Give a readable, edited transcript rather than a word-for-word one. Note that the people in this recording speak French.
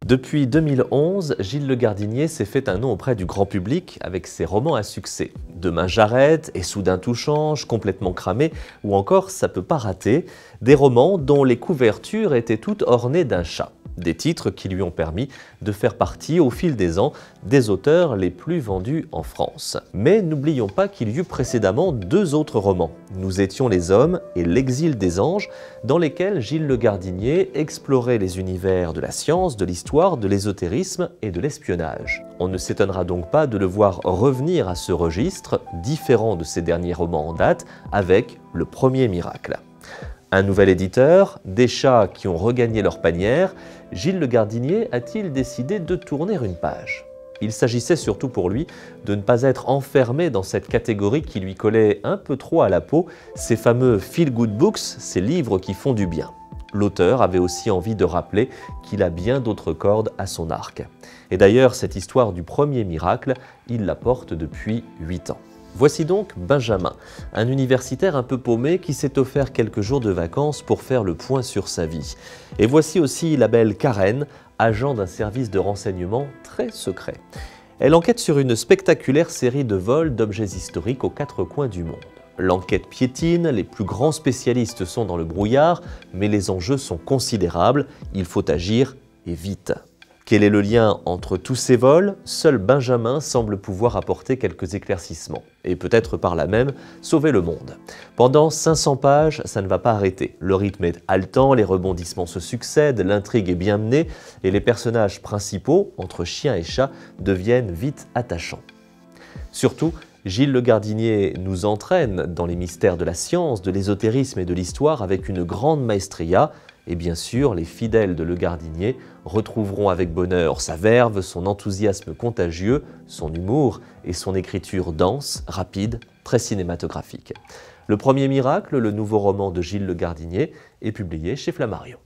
Depuis 2011, Gilles Le Gardinier s'est fait un nom auprès du grand public avec ses romans à succès. Demain j'arrête, Et soudain tout change, Complètement cramé ou encore Ça peut pas rater, des romans dont les couvertures étaient toutes ornées d'un chat. Des titres qui lui ont permis de faire partie au fil des ans des auteurs les plus vendus en France. Mais n'oublions pas qu'il y eut précédemment deux autres romans, Nous étions les hommes et L'exil des anges, dans lesquels Gilles Le Gardinier explorait les univers de la science, de l'histoire, de l'ésotérisme et de l'espionnage. On ne s'étonnera donc pas de le voir revenir à ce registre, différent de ses derniers romans en date, avec Le Premier Miracle. Un nouvel éditeur, des chats qui ont regagné leur panière, Gilles Le Gardinier a-t-il décidé de tourner une page? Il s'agissait surtout pour lui de ne pas être enfermé dans cette catégorie qui lui collait un peu trop à la peau, ces fameux feel-good books, ces livres qui font du bien. L'auteur avait aussi envie de rappeler qu'il a bien d'autres cordes à son arc. Et d'ailleurs, cette histoire du premier miracle, il la porte depuis 8 ans. Voici donc Benjamin, un universitaire un peu paumé qui s'est offert quelques jours de vacances pour faire le point sur sa vie. Et voici aussi la belle Karen, agent d'un service de renseignement très secret. Elle enquête sur une spectaculaire série de vols d'objets historiques aux 4 coins du monde. L'enquête piétine, les plus grands spécialistes sont dans le brouillard, mais les enjeux sont considérables, il faut agir et vite. Quel est le lien entre tous ces vols? Seul Benjamin semble pouvoir apporter quelques éclaircissements, et peut-être par là même sauver le monde. Pendant 500 pages, ça ne va pas arrêter. Le rythme est haletant, les rebondissements se succèdent, l'intrigue est bien menée, et les personnages principaux, entre chien et chat, deviennent vite attachants. Surtout, Gilles Le Gardinier nous entraîne dans les mystères de la science, de l'ésotérisme et de l'histoire avec une grande maestria. Et bien sûr, les fidèles de Le Gardinier retrouveront avec bonheur sa verve, son enthousiasme contagieux, son humour et son écriture dense, rapide, très cinématographique. Le Premier Miracle, le nouveau roman de Gilles Le Gardinier, est publié chez Flammarion.